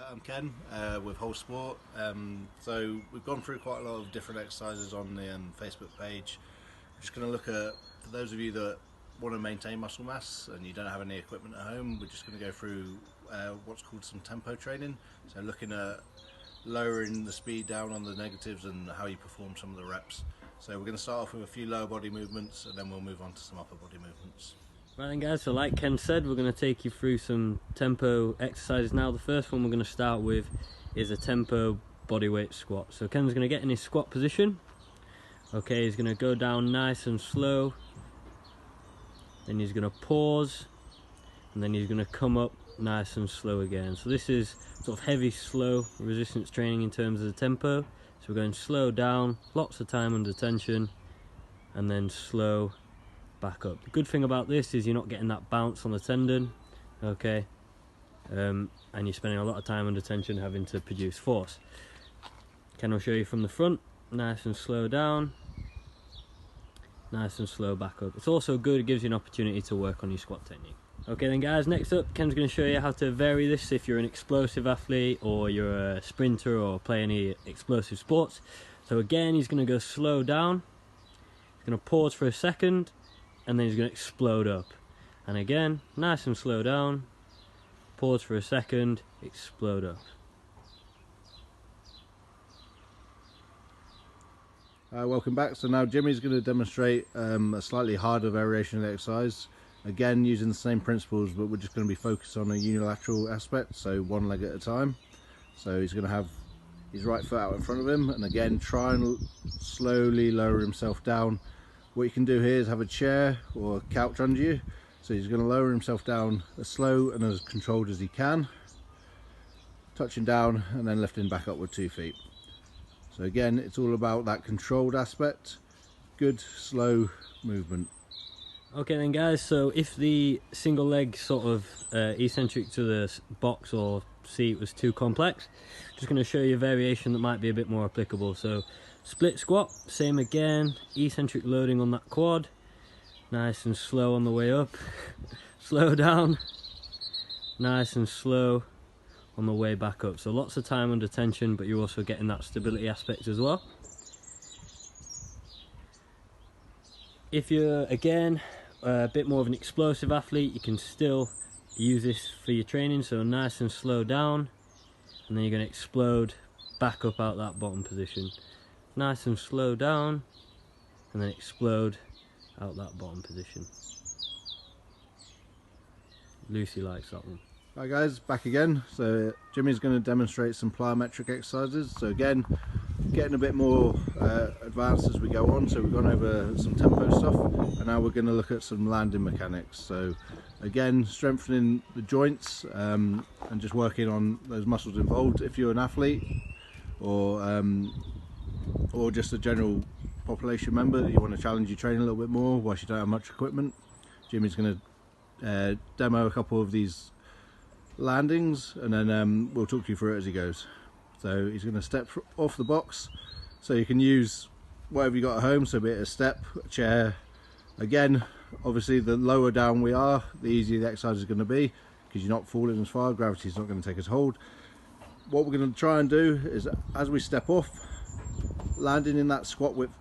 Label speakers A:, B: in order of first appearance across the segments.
A: I'm Ken with Whole Sport. So we've gone through quite a lot of different exercises on the Facebook page. I'm just going to look at, for those of you that want to maintain muscle mass and you don't have any equipment at home, we're just going to go through what's called some tempo training. So looking at lowering the speed down on the negatives and how you perform some of the reps. So we're going to start off with a few lower body movements and then we'll move on to some upper body movements.
B: Right then guys, so like Ken said, we're going to take you through some tempo exercises now. The first one we're going to start with is a tempo bodyweight squat. So Ken's going to get in his squat position. Okay, he's going to go down nice and slow. Then he's going to pause. And then he's going to come up nice and slow again. So this is sort of heavy, slow resistance training in terms of the tempo. So we're going slow down, lots of time under tension, and then slow back up. The good thing about this is you're not getting that bounce on the tendon, okay, and you're spending a lot of time under tension having to produce force. Ken will show you from the front, nice and slow down, nice and slow back up. It's also good, it gives you an opportunity to work on your squat technique. Okay then guys, next up Ken's going to show you how to vary this if you're an explosive athlete or you're a sprinter or play any explosive sports. So again, he's going to go slow down, he's going to pause for a second, and then he's going to explode up. And again, nice and slow down, pause for a second, explode up.
A: Welcome back. So now Jimmy's going to demonstrate a slightly harder variation of the exercise. Again, using the same principles, but we're just going to be focused on a unilateral aspect, so one leg at a time. So he's going to have his right foot out in front of him, and again try and slowly lower himself down. What you can do here is have a chair or a couch under you. So he's going to lower himself down as slow and as controlled as he can, touching down and then lifting back up with 2 feet. So again, it's all about that controlled aspect, good slow movement.
B: Okay then guys, so if the single leg sort of eccentric to the box or seat was too complex, I'm just going to show you a variation that might be a bit more applicable. So split squat, same again, eccentric loading on that quad, nice and slow on the way up, slow down, nice and slow on the way back up. So lots of time under tension, but you're also getting that stability aspect as well. If you're, again, a bit more of an explosive athlete, you can still use this for your training. So nice and slow down, and then you're going to explode back up out that bottom position. Nice and slow down, and then explode out that bottom position. Lucy likes that one.
A: Hi guys, back again. So Jimmy's going to demonstrate some plyometric exercises. So again, getting a bit more advanced as we go on. So we've gone over some tempo stuff, and now we're going to look at some landing mechanics. So again, strengthening the joints and just working on those muscles involved. If you're an athlete or just a general population member that you want to challenge your training a little bit more whilst you don't have much equipment, Jimmy's going to demo a couple of these landings, and then we'll talk you through it as he goes. So he's going to step off the box, so you can use whatever you got at home, so be it a step, a chair. Again, obviously the lower down we are, the easier the exercise is going to be, because you're not falling as far, gravity's not going to take its hold. What we're going to try and do is, as we step off, landing in that squat width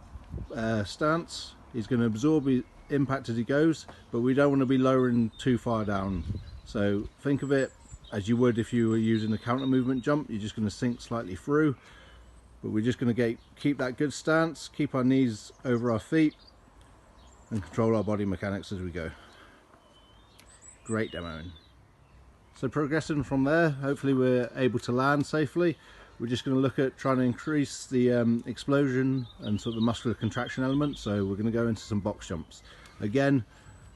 A: stance, he's going to absorb the impact as he goes, but we don't want to be lowering too far down. So think of it as you would if you were using a counter movement jump. You're just going to sink slightly through, but we're just going to keep that good stance, keep our knees over our feet, and control our body mechanics as we go. Great demoing. So progressing from there, hopefully we're able to land safely. We're just going to look at trying to increase the explosion and sort of the muscular contraction element. So we're going to go into some box jumps. Again,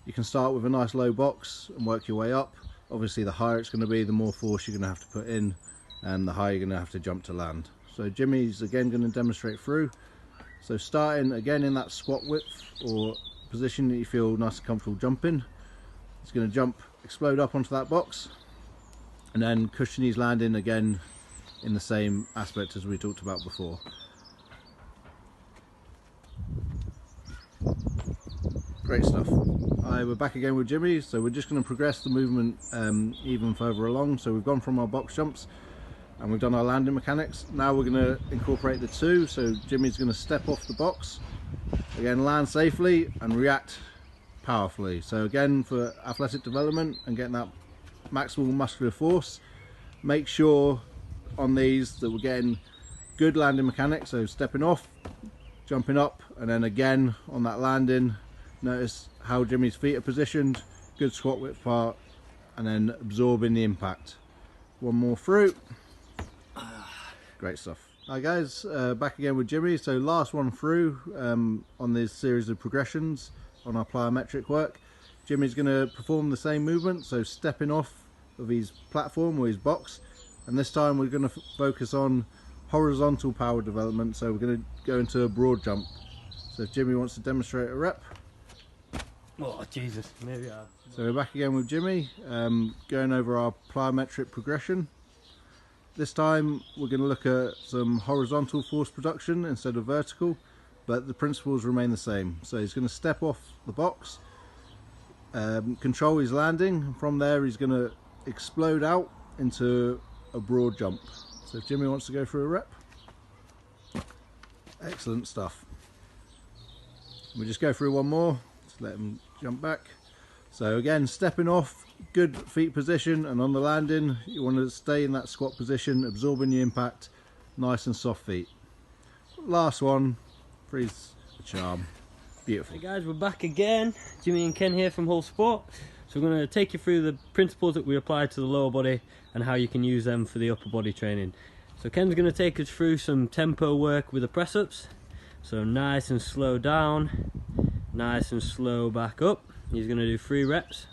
A: you can start with a nice low box and work your way up. Obviously the higher it's going to be, the more force you're going to have to put in, and the higher you're going to have to jump to land. So Jimmy's again going to demonstrate through. So starting again in that squat width or position that you feel nice and comfortable jumping, he's going to jump, explode up onto that box, and then cushion his landing again in the same aspect as we talked about before. Great stuff. We're back again with Jimmy, so we're just going to progress the movement even further along. So we've gone from our box jumps, and we've done our landing mechanics. Now we're going to incorporate the two. So Jimmy's going to step off the box, again land safely and react powerfully. So again, for athletic development and getting that maximal muscular force, make sure on these that we're getting good landing mechanics. So stepping off, jumping up, and then again on that landing, notice how Jimmy's feet are positioned, good squat width apart, and then absorbing the impact. One more through. Great stuff. Hi guys, back again with Jimmy. So last one through on this series of progressions on our plyometric work. Jimmy's going to perform the same movement, so stepping off of his platform or his box, and this time we're going to focus on horizontal power development. So we're going to go into a broad jump. So if Jimmy wants to demonstrate a rep.
B: Oh Jesus, maybe I...
A: So we're back again with Jimmy, going over our plyometric progression. This time we're going to look at some horizontal force production instead of vertical, but the principles remain the same. So he's going to step off the box, control his landing, and from there he's going to explode out into a broad jump. So if Jimmy wants to go for a rep. Excellent stuff. We'll just go through one more, just let him jump back. So again, stepping off, good feet position, and on the landing you want to stay in that squat position, absorbing the impact, nice and soft feet. Last one, freeze the charm. Beautiful.
B: Hey guys, we're back again. Jimmy and Ken here from Whole Sport. So we're going to take you through the principles that we apply to the lower body and how you can use them for the upper body training. So Ken's going to take us through some tempo work with the press ups. So nice and slow down, nice and slow back up. He's going to do 3 reps.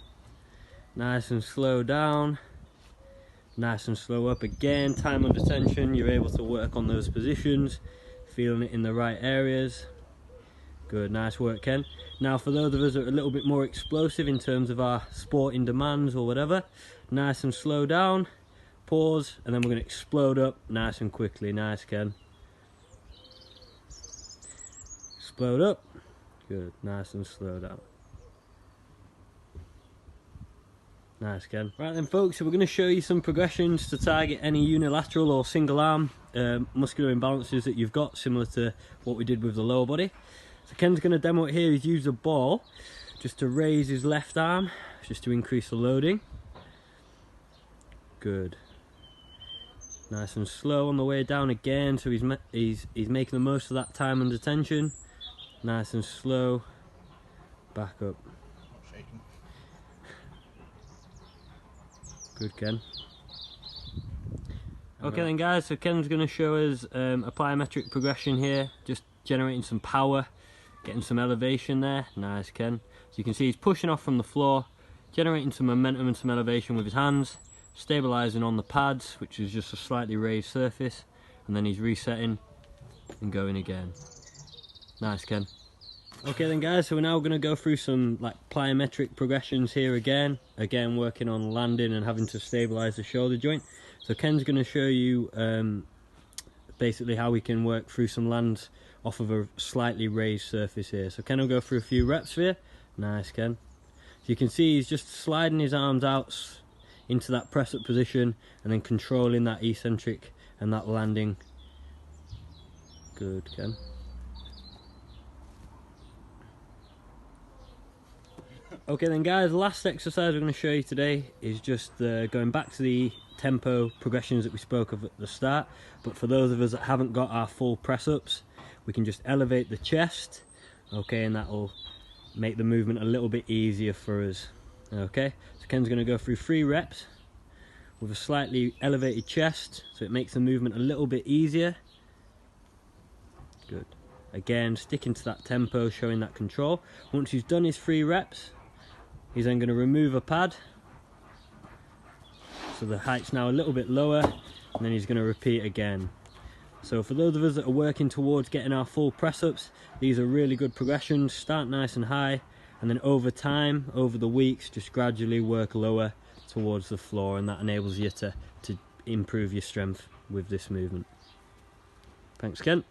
B: Nice and slow down, nice and slow up. Again, time under tension, you're able to work on those positions, feeling it in the right areas. Good, nice work, Ken. Now for those of us that are a little bit more explosive in terms of our sporting demands or whatever, nice and slow down, pause, and then we're going to explode up nice and quickly. Nice, Ken. Explode up. Good, nice and slow down. Nice, Ken. Right then folks, so we're going to show you some progressions to target any unilateral or single arm muscular imbalances that you've got, similar to what we did with the lower body. So Ken's going to demo it here. He's used a ball just to raise his left arm, just to increase the loading. Good. Nice and slow on the way down again, so he's making the most of that time under tension. Nice and slow. Back up.
A: Not shaking.
B: Good, Ken. Okay then guys, so Ken's going to show us a plyometric progression here, just generating some power, getting some elevation there. Nice, Ken. So you can see he's pushing off from the floor, generating some momentum and some elevation with his hands, stabilising on the pads, which is just a slightly raised surface, and then he's resetting and going again. Nice, Ken. Okay then guys, so we're now going to go through some like plyometric progressions here again working on landing and having to stabilise the shoulder joint. So Ken's going to show you basically how we can work through some lands off of a slightly raised surface here. So Ken will go through a few reps here. Nice, Ken. So you can see he's just sliding his arms out into that press up position and then controlling that eccentric and that landing. Good, Ken. Okay then guys, the last exercise we're going to show you today is just going back to the tempo progressions that we spoke of at the start, but for those of us that haven't got our full press ups, we can just elevate the chest, okay, and that will make the movement a little bit easier for us. Okay, so Ken's going to go through 3 reps with a slightly elevated chest, so it makes the movement a little bit easier. Good. Again, sticking to that tempo, showing that control. Once he's done his 3 reps, he's then going to remove a pad, so the height's now a little bit lower, and then he's going to repeat again. So for those of us that are working towards getting our full press ups, these are really good progressions. Start nice and high, and then over time, over the weeks, just gradually work lower towards the floor, and that enables you to improve your strength with this movement. Thanks, Ken.